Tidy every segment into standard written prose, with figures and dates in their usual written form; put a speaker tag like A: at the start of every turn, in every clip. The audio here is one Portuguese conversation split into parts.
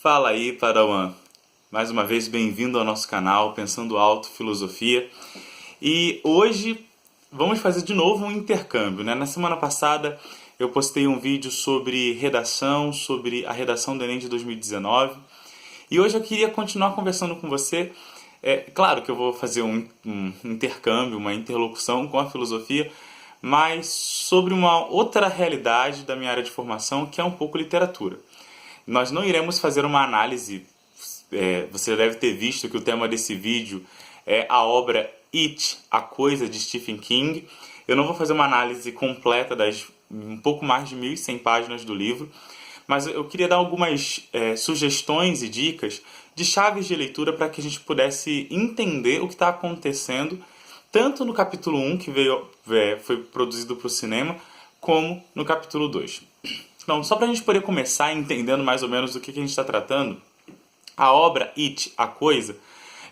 A: Fala aí, Padawan. Mais uma vez, bem-vindo ao nosso canal Pensando Alto Filosofia. E hoje vamos fazer de novo um intercâmbio, né? Na semana passada eu postei um vídeo sobre redação, sobre a redação do Enem de 2019. E hoje eu queria continuar conversando com você. Claro que eu vou fazer um intercâmbio, uma interlocução com a filosofia, mas sobre uma outra realidade da minha área de formação, que é um pouco literatura. Nós não iremos fazer uma análise, você deve ter visto que o tema desse vídeo é a obra It, a Coisa, de Stephen King. Eu não vou fazer uma análise completa das um pouco mais de 1.100 páginas do livro, mas eu queria dar algumas sugestões e dicas de chaves de leitura para que a gente pudesse entender o que está acontecendo, tanto no capítulo 1, que foi produzido para o cinema, como no capítulo 2. Então, só para a gente poder começar entendendo mais ou menos do que a gente está tratando, a obra It, a Coisa,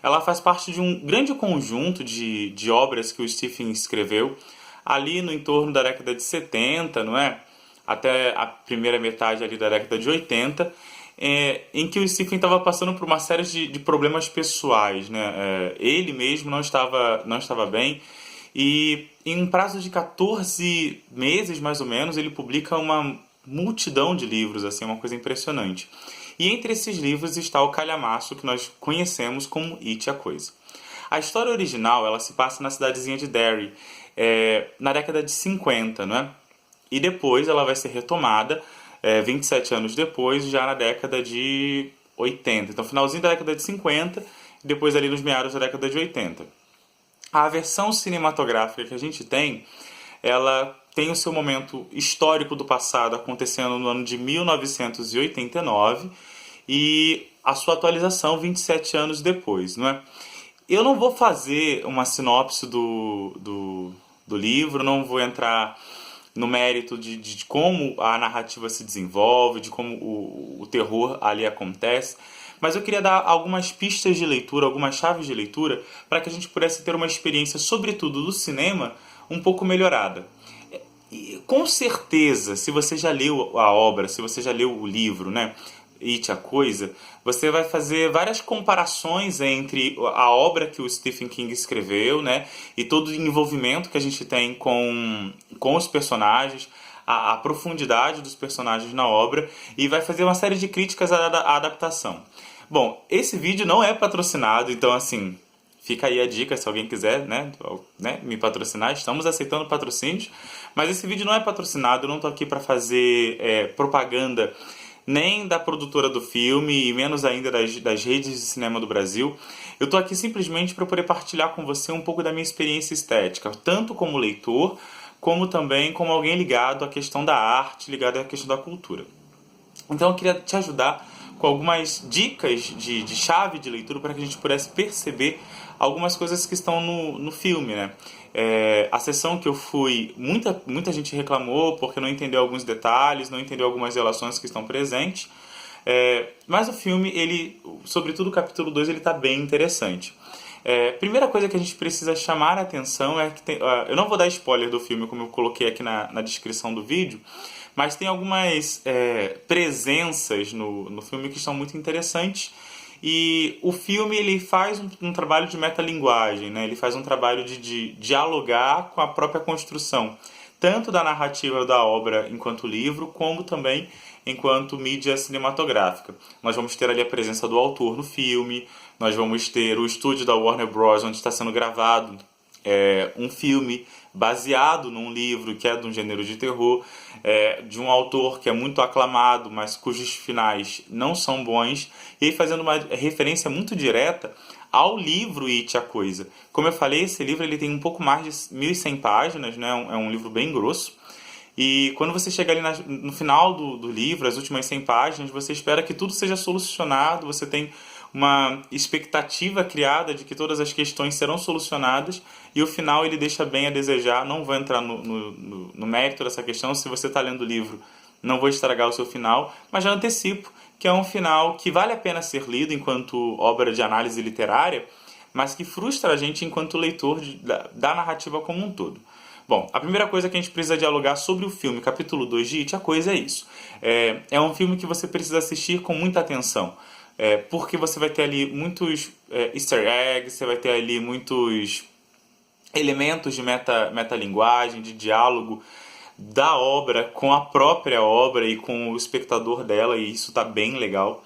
A: ela faz parte de um grande conjunto de obras que o Stephen escreveu ali no entorno da década de 70, não é? Até a primeira metade ali da década de 80, em que o Stephen estava passando por uma série de problemas pessoais, né? Ele mesmo não estava bem, e em um prazo de 14 meses, mais ou menos, ele publica uma multidão de livros, assim, uma coisa impressionante. E entre esses livros está o calhamaço que nós conhecemos como It, a Coisa. A história original, ela se passa na cidadezinha de Derry, na década de 50, não é? E depois ela vai ser retomada, 27 anos depois, já na década de 80. Então, finalzinho da década de 50 e depois ali nos meados da década de 80. A versão cinematográfica que a gente tem, ela tem o seu momento histórico do passado acontecendo no ano de 1989 e a sua atualização 27 anos depois, não é? Eu não vou fazer uma sinopse do livro, não vou entrar no mérito de como a narrativa se desenvolve, de como o terror ali acontece, mas eu queria dar algumas pistas de leitura, algumas chaves de leitura, para que a gente pudesse ter uma experiência, sobretudo do cinema, um pouco melhorada. E, com certeza, se você já leu a obra, se você já leu o livro, né, It, a Coisa, você vai fazer várias comparações entre a obra que o Stephen King escreveu, né, e todo o envolvimento que a gente tem com os personagens, a profundidade dos personagens na obra, e vai fazer uma série de críticas à adaptação. Bom, esse vídeo não é patrocinado, então assim, fica aí a dica se alguém quiser, né, me patrocinar. Estamos aceitando patrocínios, mas esse vídeo não é patrocinado, eu não estou aqui para fazer propaganda nem da produtora do filme e menos ainda das redes de cinema do Brasil. Eu estou aqui simplesmente para poder partilhar com você um pouco da minha experiência estética, tanto como leitor, como também como alguém ligado à questão da arte, ligado à questão da cultura. Então eu queria te ajudar com algumas dicas de chave de leitura para que a gente pudesse perceber algumas coisas que estão no filme, né? A sessão que eu fui, muita gente reclamou porque não entendeu alguns detalhes, não entendeu algumas relações que estão presentes. Mas o filme, ele, sobretudo o capítulo 2, ele está bem interessante. Primeira coisa que a gente precisa chamar a atenção é que eu não vou dar spoiler do filme, como eu coloquei aqui na descrição do vídeo, mas tem algumas presenças no filme que são muito interessantes. E o filme, ele faz um trabalho de metalinguagem, né? Ele faz um trabalho de dialogar com a própria construção, tanto da narrativa da obra enquanto livro, como também enquanto mídia cinematográfica. Nós vamos ter ali a presença do autor no filme, nós vamos ter o estúdio da Warner Bros., onde está sendo gravado um filme baseado num livro que é de um gênero de terror, de um autor que é muito aclamado, mas cujos finais não são bons, e aí fazendo uma referência muito direta ao livro It, a Coisa. Como eu falei, esse livro ele tem um pouco mais de 1.100 páginas, né? É um livro bem grosso, e quando você chega ali no final do livro, as últimas 100 páginas, você espera que tudo seja solucionado, você tem uma expectativa criada de que todas as questões serão solucionadas, e o final ele deixa bem a desejar. Não vou entrar no mérito dessa questão, se você está lendo o livro não vou estragar o seu final, mas já antecipo que é um final que vale a pena ser lido enquanto obra de análise literária, mas que frustra a gente enquanto leitor da narrativa como um todo. Bom, a primeira coisa que a gente precisa dialogar sobre o filme, capítulo 2 de It, a coisa é isso. É um filme que você precisa assistir com muita atenção. Porque você vai ter ali muitos easter eggs, você vai ter ali muitos elementos de metalinguagem, de diálogo da obra com a própria obra e com o espectador dela, e isso tá bem legal.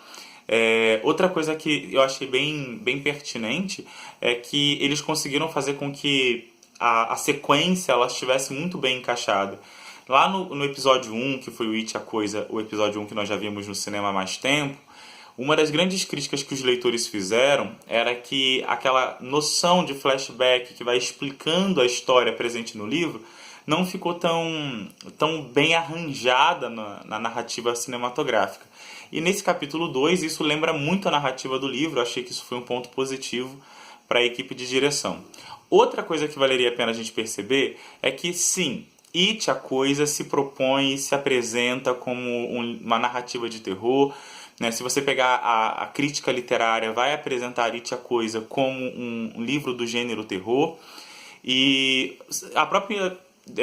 A: Outra coisa que eu achei bem pertinente é que eles conseguiram fazer com que a sequência ela estivesse muito bem encaixada. Lá no episódio 1, que foi o It, a Coisa, o episódio 1 que nós já vimos no cinema há mais tempo, uma das grandes críticas que os leitores fizeram era que aquela noção de flashback que vai explicando a história presente no livro não ficou tão bem arranjada na narrativa cinematográfica. E nesse capítulo 2 isso lembra muito a narrativa do livro, eu achei que isso foi um ponto positivo para a equipe de direção. Outra coisa que valeria a pena a gente perceber é que sim, It, a Coisa, se propõe e se apresenta como uma narrativa de terror. Né? Se você pegar a crítica literária, vai apresentar It, a Coisa como um livro do gênero terror. E a própria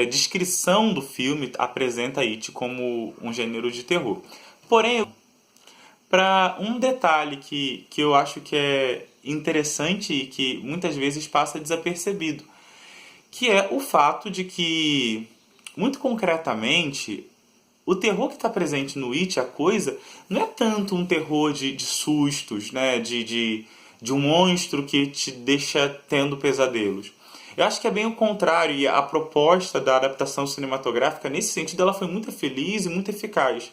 A: descrição do filme apresenta It como um gênero de terror. Porém, para um detalhe que eu acho que é interessante e que muitas vezes passa desapercebido, que é o fato de que, muito concretamente, o terror que está presente no It, a Coisa, não é tanto um terror de sustos, né? de um monstro que te deixa tendo pesadelos. Eu acho que é bem o contrário, e a proposta da adaptação cinematográfica, nesse sentido, ela foi muito feliz e muito eficaz.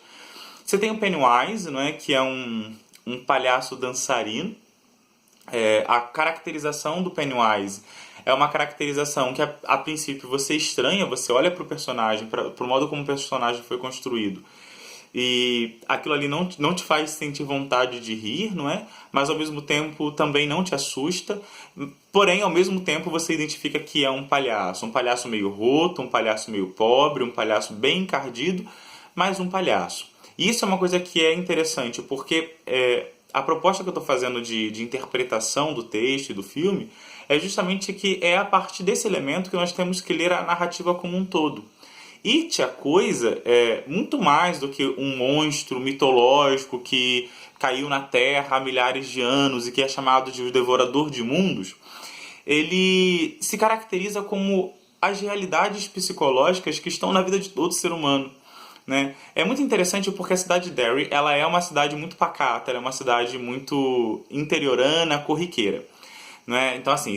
A: Você tem o Pennywise, não é? Que é um palhaço dançarino. A caracterização do Pennywise é uma caracterização que a princípio você estranha, você olha para o personagem, para o modo como o personagem foi construído, e aquilo ali não te faz sentir vontade de rir, não é? Mas ao mesmo tempo também não te assusta, porém ao mesmo tempo você identifica que é um palhaço meio roto, um palhaço meio pobre, um palhaço bem encardido, mas um palhaço. E isso é uma coisa que é interessante, porque a proposta que eu estou fazendo de interpretação do texto e do filme é justamente que é a partir desse elemento que nós temos que ler a narrativa como um todo. It, a Coisa, é muito mais do que um monstro mitológico que caiu na Terra há milhares de anos e que é chamado de o Devorador de Mundos. Ele se caracteriza como as realidades psicológicas que estão na vida de todo ser humano. Né? É muito interessante porque a cidade de Derry ela é uma cidade muito pacata, ela é uma cidade muito interiorana, corriqueira. Né? Então, assim,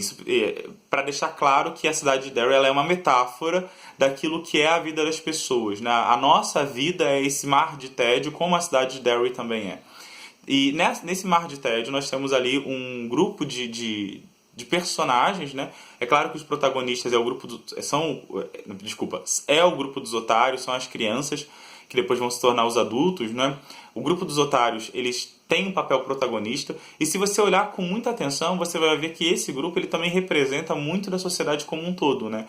A: para deixar claro que a cidade de Derry ela é uma metáfora daquilo que é a vida das pessoas. Né? A nossa vida é esse mar de tédio, como a cidade de Derry também é. E nesse mar de tédio nós temos ali um grupo de personagens, né? É claro que os protagonistas é o grupo é o grupo dos otários, são as crianças que depois vão se tornar os adultos, né? O grupo dos otários, eles têm um papel protagonista, e se você olhar com muita atenção, você vai ver que esse grupo ele também representa muito da sociedade como um todo, né?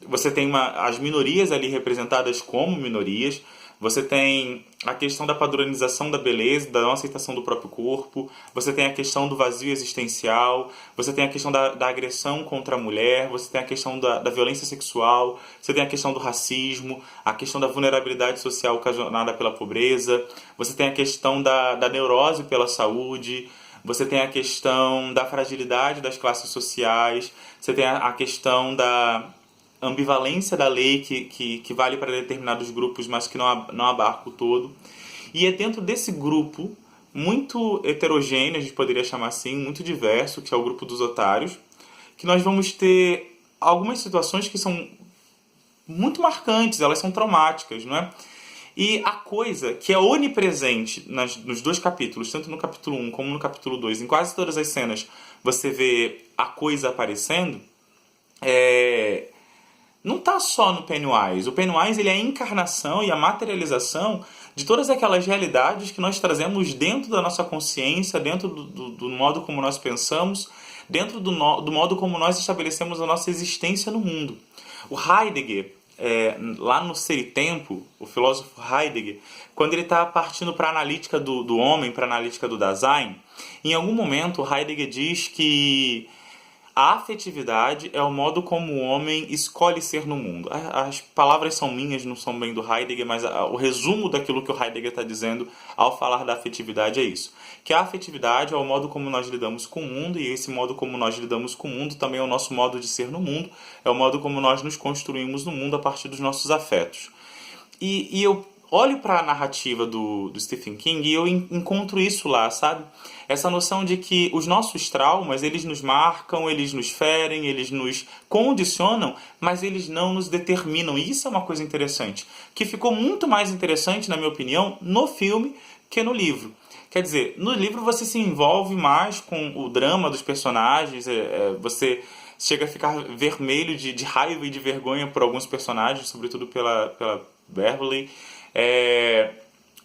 A: Você tem as minorias ali representadas como minorias. Você tem a questão da padronização da beleza, da não aceitação do próprio corpo. Você tem a questão do vazio existencial. Você tem a questão da agressão contra a mulher. Você tem a questão da violência sexual. Você tem a questão do racismo. A questão da vulnerabilidade social ocasionada pela pobreza. Você tem a questão da neurose pela saúde. Você tem a questão da fragilidade das classes sociais. Você tem a questão da ambivalência da lei que vale para determinados grupos, mas que não abarca o todo. E é dentro desse grupo, muito heterogêneo, a gente poderia chamar assim, muito diverso, que é o grupo dos otários, que nós vamos ter algumas situações que são muito marcantes, elas são traumáticas, não é? E a coisa que é onipresente nos dois capítulos, tanto no capítulo 1 como no capítulo 2, em quase todas as cenas você vê a coisa aparecendo, não está só no Pennywise. O Pennywise ele é a encarnação e a materialização de todas aquelas realidades que nós trazemos dentro da nossa consciência, dentro do modo como nós pensamos, dentro do modo como nós estabelecemos a nossa existência no mundo. O Heidegger, lá no Ser e Tempo, o filósofo Heidegger, quando ele está partindo para a analítica do homem, para a analítica do Dasein, em algum momento Heidegger diz que A afetividade é o modo como o homem escolhe ser no mundo. As palavras são minhas, não são bem do Heidegger, mas o resumo daquilo que o Heidegger está dizendo ao falar da afetividade é isso. Que a afetividade é o modo como nós lidamos com o mundo, e esse modo como nós lidamos com o mundo também é o nosso modo de ser no mundo, é o modo como nós nos construímos no mundo a partir dos nossos afetos. E eu olho para a narrativa do Stephen King e eu encontro isso lá, sabe? Essa noção de que os nossos traumas, eles nos marcam, eles nos ferem, eles nos condicionam, mas eles não nos determinam. E isso é uma coisa interessante, que ficou muito mais interessante, na minha opinião, no filme que no livro. Quer dizer, no livro você se envolve mais com o drama dos personagens, você chega a ficar vermelho de raiva e de vergonha por alguns personagens, sobretudo pela Beverly.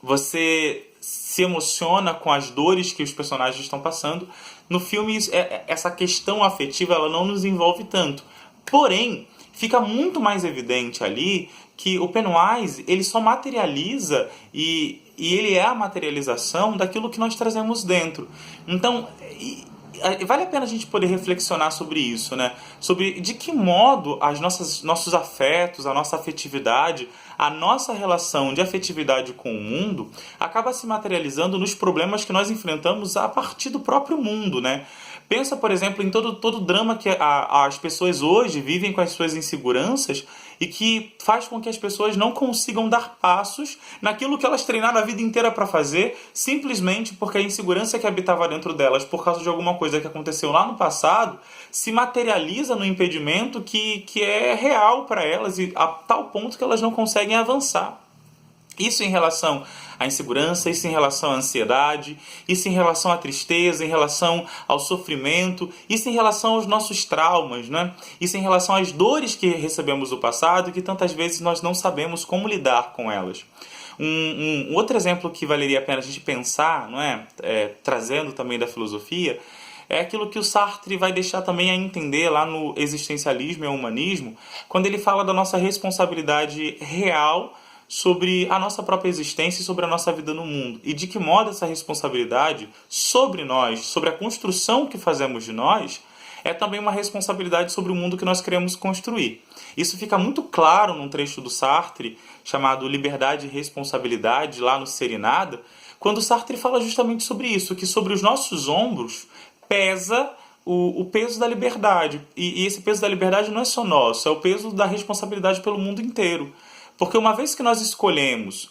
A: Você se emociona com as dores que os personagens estão passando. No filme, essa questão afetiva ela não nos envolve tanto. Porém, fica muito mais evidente ali que o Pennywise ele só materializa e ele é a materialização daquilo que nós trazemos dentro. Então, vale a pena a gente poder reflexionar sobre isso, né? Sobre de que modo nossos afetos, a nossa afetividade, a nossa relação de afetividade com o mundo acaba se materializando nos problemas que nós enfrentamos a partir do próprio mundo, né? Pensa, por exemplo, em todo o drama que as pessoas hoje vivem com as suas inseguranças e que faz com que as pessoas não consigam dar passos naquilo que elas treinaram a vida inteira para fazer, simplesmente porque a insegurança que habitava dentro delas por causa de alguma coisa que aconteceu lá no passado se materializa no impedimento que é real para elas e a tal ponto que elas não conseguem avançar. Isso em relação à insegurança, isso em relação à ansiedade, isso em relação à tristeza, em relação ao sofrimento, isso em relação aos nossos traumas, né? Isso em relação às dores que recebemos do passado e que tantas vezes nós não sabemos como lidar com elas. Um outro exemplo que valeria a pena a gente pensar, não é? Trazendo também da filosofia, é aquilo que o Sartre vai deixar também a entender lá no Existencialismo e Humanismo, quando ele fala da nossa responsabilidade real sobre a nossa própria existência e sobre a nossa vida no mundo. E de que modo essa responsabilidade sobre nós, sobre a construção que fazemos de nós, é também uma responsabilidade sobre o mundo que nós queremos construir. Isso fica muito claro num trecho do Sartre, chamado Liberdade e Responsabilidade, lá no Ser e Nada, quando o Sartre fala justamente sobre isso, que sobre os nossos ombros pesa o peso da liberdade. E esse peso da liberdade não é só nosso, é o peso da responsabilidade pelo mundo inteiro. Porque uma vez que nós escolhemos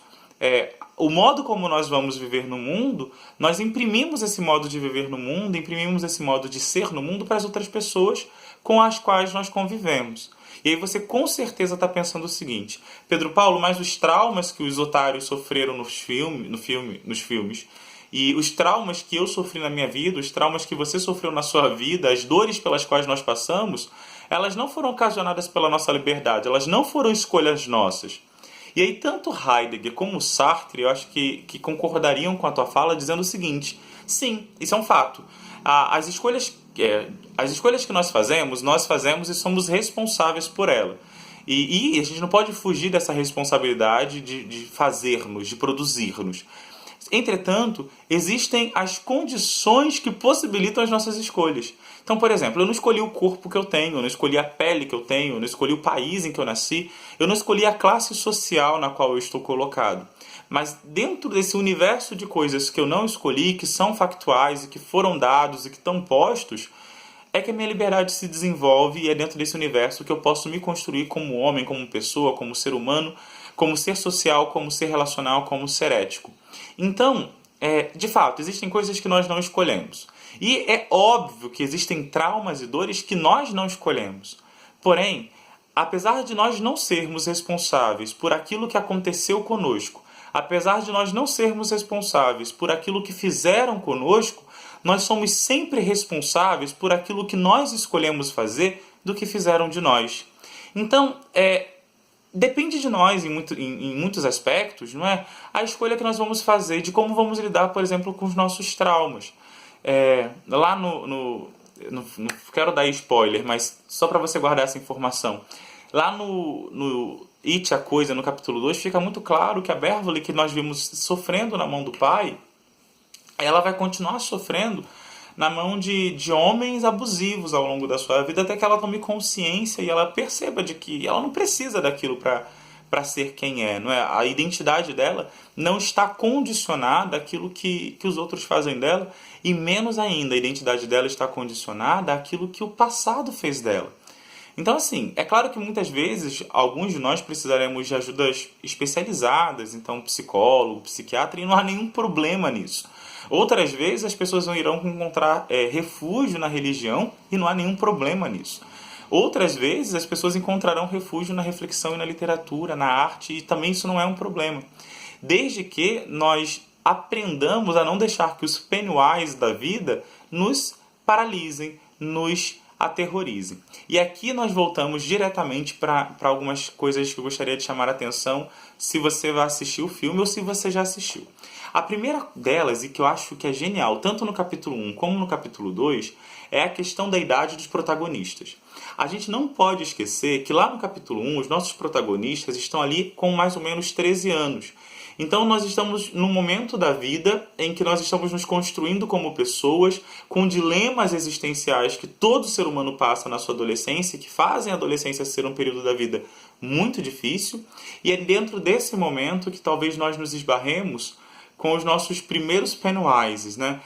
A: o modo como nós vamos viver no mundo, nós imprimimos esse modo de viver no mundo, imprimimos esse modo de ser no mundo para as outras pessoas com as quais nós convivemos. E aí você com certeza está pensando o seguinte: Pedro Paulo, mas os traumas que os otários sofreram nos filmes, e os traumas que eu sofri na minha vida, os traumas que você sofreu na sua vida, as dores pelas quais nós passamos, elas não foram ocasionadas pela nossa liberdade, elas não foram escolhas nossas. E aí tanto Heidegger como Sartre, eu acho que concordariam com a tua fala dizendo o seguinte: sim, isso é um fato. As escolhas que nós fazemos e somos responsáveis por ela. E a gente não pode fugir dessa responsabilidade de fazermos, de produzirmos. Entretanto, existem as condições que possibilitam as nossas escolhas. Então, por exemplo, eu não escolhi o corpo que eu tenho, eu não escolhi a pele que eu tenho, eu não escolhi o país em que eu nasci, eu não escolhi a classe social na qual eu estou colocado. Mas dentro desse universo de coisas que eu não escolhi, que são factuais e que foram dados e que estão postos, é que a minha liberdade se desenvolve e é dentro desse universo que eu posso me construir como homem, como pessoa, como ser humano, como ser social, como ser relacional, como ser ético. Então, de fato, existem coisas que nós não escolhemos. E é óbvio que existem traumas e dores que nós não escolhemos. Porém, apesar de nós não sermos responsáveis por aquilo que aconteceu conosco, apesar de nós não sermos responsáveis por aquilo que fizeram conosco, nós somos sempre responsáveis por aquilo que nós escolhemos fazer do que fizeram de nós. Então, depende de nós em muitos aspectos, não é? A escolha que nós vamos fazer de como vamos lidar, por exemplo, com os nossos traumas. Lá não quero dar spoiler, mas só para você guardar essa informação. Lá no It, a Coisa, no capítulo 2, fica muito claro que a Beverly que nós vimos sofrendo na mão do pai, ela vai continuar sofrendo na mão de homens abusivos ao longo da sua vida, até que ela tome consciência e ela perceba de que ela não precisa daquilo para ser quem é, não é? A identidade dela não está condicionada àquilo que os outros fazem dela, e menos ainda a identidade dela está condicionada àquilo que o passado fez dela. Então, assim, é claro que muitas vezes alguns de nós precisaremos de ajudas especializadas, então psicólogo, psiquiatra, e não há nenhum problema nisso. Outras vezes as pessoas irão encontrar refúgio na religião e não há nenhum problema nisso. Outras vezes as pessoas encontrarão refúgio na reflexão e na literatura, na arte, e também isso não é um problema. Desde que nós aprendamos a não deixar que os Pennywise da vida nos paralisem, nos aterrorizem. E aqui nós voltamos diretamente para algumas coisas que eu gostaria de chamar a atenção se você vai assistir o filme ou se você já assistiu. A primeira delas, e que eu acho que é genial, tanto no capítulo 1 como no capítulo 2, é a questão da idade dos protagonistas. A gente não pode esquecer que lá no capítulo 1, os nossos protagonistas estão ali com mais ou menos 13 anos. Então nós estamos num momento da vida em que nós estamos nos construindo como pessoas, com dilemas existenciais que todo ser humano passa na sua adolescência, que fazem a adolescência ser um período da vida muito difícil. E é dentro desse momento que talvez nós nos esbarremos com os nossos primeiros Pennywises, né?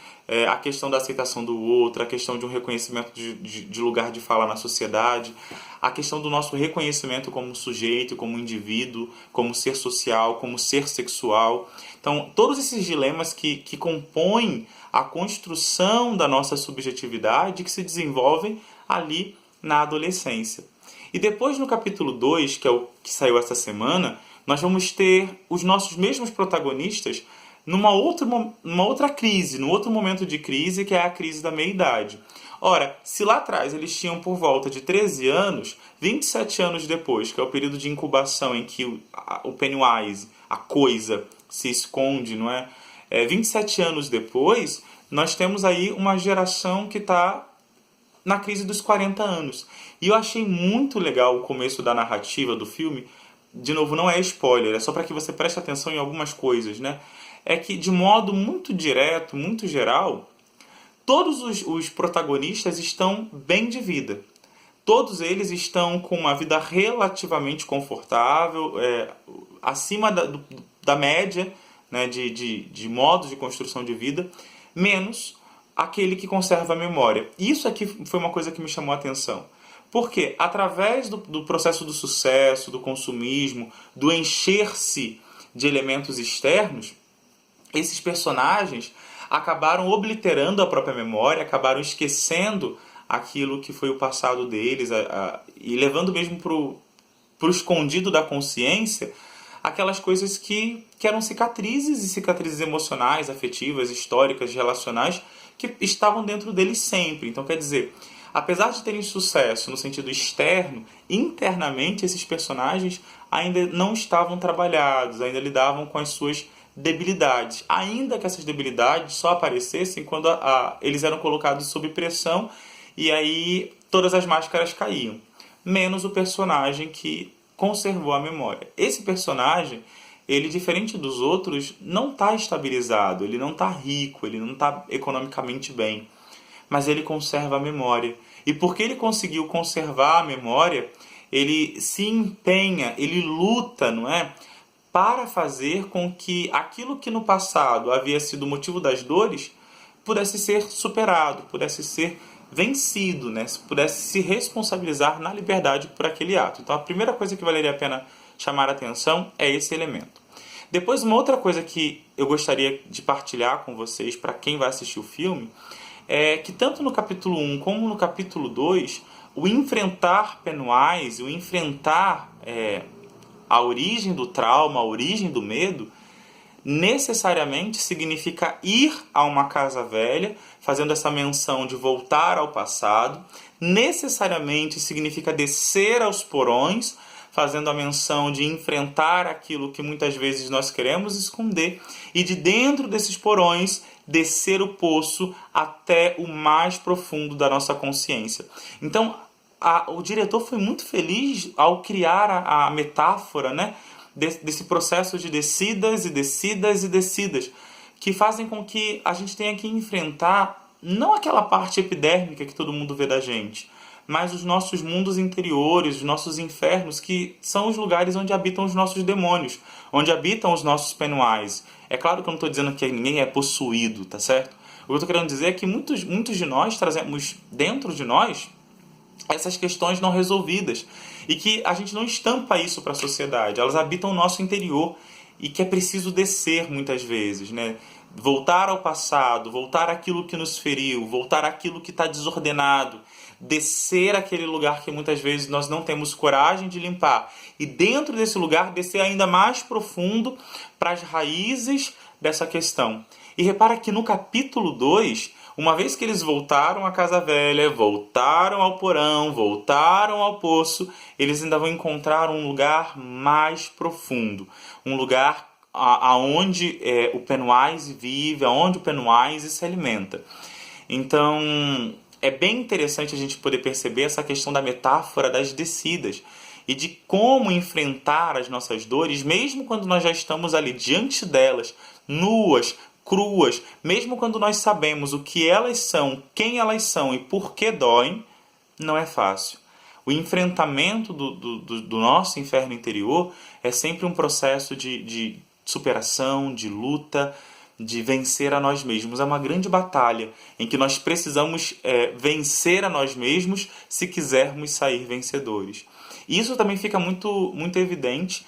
A: A questão da aceitação do outro, a questão de um reconhecimento de lugar de fala na sociedade, a questão do nosso reconhecimento como sujeito, como indivíduo, como ser social, como ser sexual. Então, todos esses dilemas que compõem a construção da nossa subjetividade que se desenvolvem ali na adolescência. E depois, no capítulo 2, que é o que saiu essa semana, nós vamos ter os nossos mesmos protagonistas numa outra crise, num outro momento de crise, que é a crise da meia-idade. Ora, se lá atrás eles tinham por volta de 13 anos, 27 anos depois, que é o período de incubação em que o Pennywise, a coisa, se esconde, não é? 27 anos depois, nós temos aí uma geração que está na crise dos 40 anos. E eu achei muito legal o começo da narrativa do filme. De novo, não é spoiler, é só para que você preste atenção em algumas coisas, né? É que, de modo muito direto, muito geral, todos os protagonistas estão bem de vida. Todos eles estão com uma vida relativamente confortável, acima da média, né, de modos de construção de vida, menos aquele que conserva a memória. Isso aqui foi uma coisa que me chamou a atenção. Porque, através do processo do sucesso, do consumismo, do encher-se de elementos externos, esses personagens acabaram obliterando a própria memória, acabaram esquecendo aquilo que foi o passado deles e levando mesmo para o escondido da consciência aquelas coisas que eram cicatrizes, e cicatrizes emocionais, afetivas, históricas, relacionais, que estavam dentro deles sempre. Então, quer dizer, apesar de terem sucesso no sentido externo, internamente esses personagens ainda não estavam trabalhados, ainda lidavam com as suas debilidades, ainda que essas debilidades só aparecessem quando eles eram colocados sob pressão e aí todas as máscaras caíam, menos o personagem que conservou a memória. Esse personagem, ele, diferente dos outros, não está estabilizado, ele não está rico, ele não está economicamente bem, mas ele conserva a memória. E porque ele conseguiu conservar a memória, ele se empenha, ele luta, não é? Para fazer com que aquilo que no passado havia sido motivo das dores pudesse ser superado, pudesse ser vencido, né? Pudesse se responsabilizar na liberdade por aquele ato. Então a primeira coisa que valeria a pena chamar a atenção é esse elemento. Depois, uma outra coisa que eu gostaria de partilhar com vocês, para quem vai assistir o filme, é que tanto no capítulo 1 como no capítulo 2, o enfrentar Pennywise, o enfrentar a origem do trauma, a origem do medo, necessariamente significa ir a uma casa velha, fazendo essa menção de voltar ao passado, necessariamente significa descer aos porões, fazendo a menção de enfrentar aquilo que muitas vezes nós queremos esconder, e de dentro desses porões descer o poço até o mais profundo da nossa consciência. Então, o diretor foi muito feliz ao criar a metáfora, né, desse processo de descidas e descidas e descidas, que fazem com que a gente tenha que enfrentar não aquela parte epidérmica que todo mundo vê da gente, mas os nossos mundos interiores, os nossos infernos, que são os lugares onde habitam os nossos demônios, onde habitam os nossos Pennywise. É claro que eu não estou dizendo que ninguém é possuído, tá certo? O que eu estou querendo dizer é que muitos de nós trazemos dentro de nós essas questões não resolvidas e que a gente não estampa isso para a sociedade. Elas habitam o nosso interior e que é preciso descer muitas vezes, né? Voltar ao passado, voltar àquilo que nos feriu, voltar àquilo que está desordenado, descer aquele lugar que muitas vezes nós não temos coragem de limpar e dentro desse lugar descer ainda mais profundo para as raízes dessa questão. E repara que no capítulo 2, uma vez que eles voltaram à casa velha, voltaram ao porão, voltaram ao poço, eles ainda vão encontrar um lugar mais profundo, um lugar aonde o Pennywise vive, aonde o Pennywise se alimenta. Então, é bem interessante a gente poder perceber essa questão da metáfora das descidas e de como enfrentar as nossas dores, mesmo quando nós já estamos ali diante delas, nuas, cruas, mesmo quando nós sabemos o que elas são, quem elas são e por que doem, não é fácil. O enfrentamento do nosso inferno interior é sempre um processo de superação, de luta, de vencer a nós mesmos. É uma grande batalha em que nós precisamos vencer a nós mesmos se quisermos sair vencedores. E isso também fica muito evidente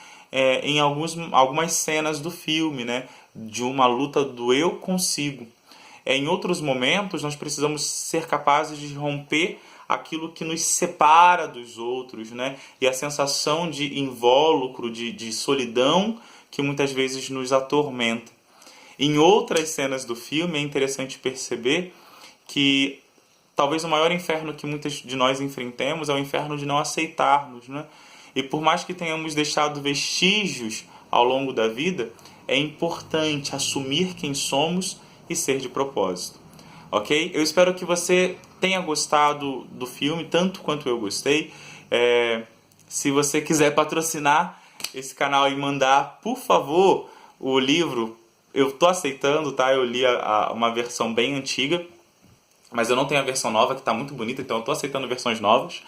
A: em algumas cenas do filme, né? De uma luta do eu consigo. Em outros momentos, nós precisamos ser capazes de romper aquilo que nos separa dos outros, né? E a sensação de invólucro, de solidão, que muitas vezes nos atormenta. Em outras cenas do filme, é interessante perceber que talvez o maior inferno que muitas de nós enfrentemos é o inferno de não aceitarmos, né? E por mais que tenhamos deixado vestígios ao longo da vida, é importante assumir quem somos e ser de propósito. Ok? Eu espero que você tenha gostado do filme, tanto quanto eu gostei. Se você quiser patrocinar esse canal e mandar, por favor, o livro, eu estou aceitando, tá? Eu li uma versão bem antiga, mas eu não tenho a versão nova, que está muito bonita, então eu estou aceitando versões novas.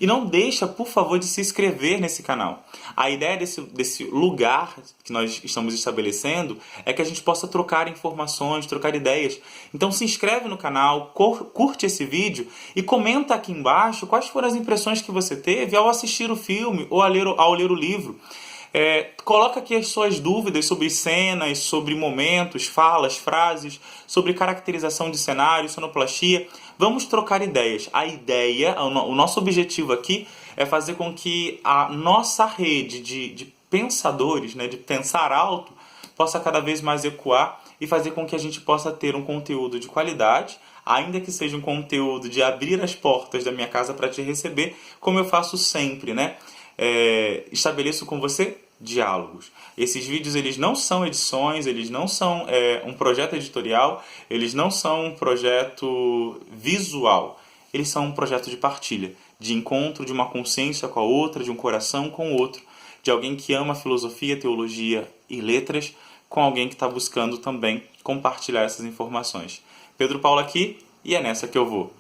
A: E não deixa, por favor, de se inscrever nesse canal. A ideia desse lugar que nós estamos estabelecendo é que a gente possa trocar informações, trocar ideias. Então se inscreve no canal, curte esse vídeo e comenta aqui embaixo quais foram as impressões que você teve ao assistir o filme ou ao ler o livro. Coloca aqui as suas dúvidas sobre cenas, sobre momentos, falas, frases, sobre caracterização de cenário, sonoplastia. Vamos trocar ideias. A ideia, o nosso objetivo aqui é fazer com que a nossa rede de pensadores, né, de pensar alto, possa cada vez mais ecoar e fazer com que a gente possa ter um conteúdo de qualidade, ainda que seja um conteúdo de abrir as portas da minha casa para te receber, como eu faço sempre, né? Estabeleço com você diálogos. Esses vídeos eles não são edições, eles não são um projeto editorial, eles não são um projeto visual, eles são um projeto de partilha, de encontro de uma consciência com a outra, de um coração com o outro, de alguém que ama filosofia, teologia e letras, com alguém que está buscando também compartilhar essas informações. Pedro Paulo aqui, e é nessa que eu vou.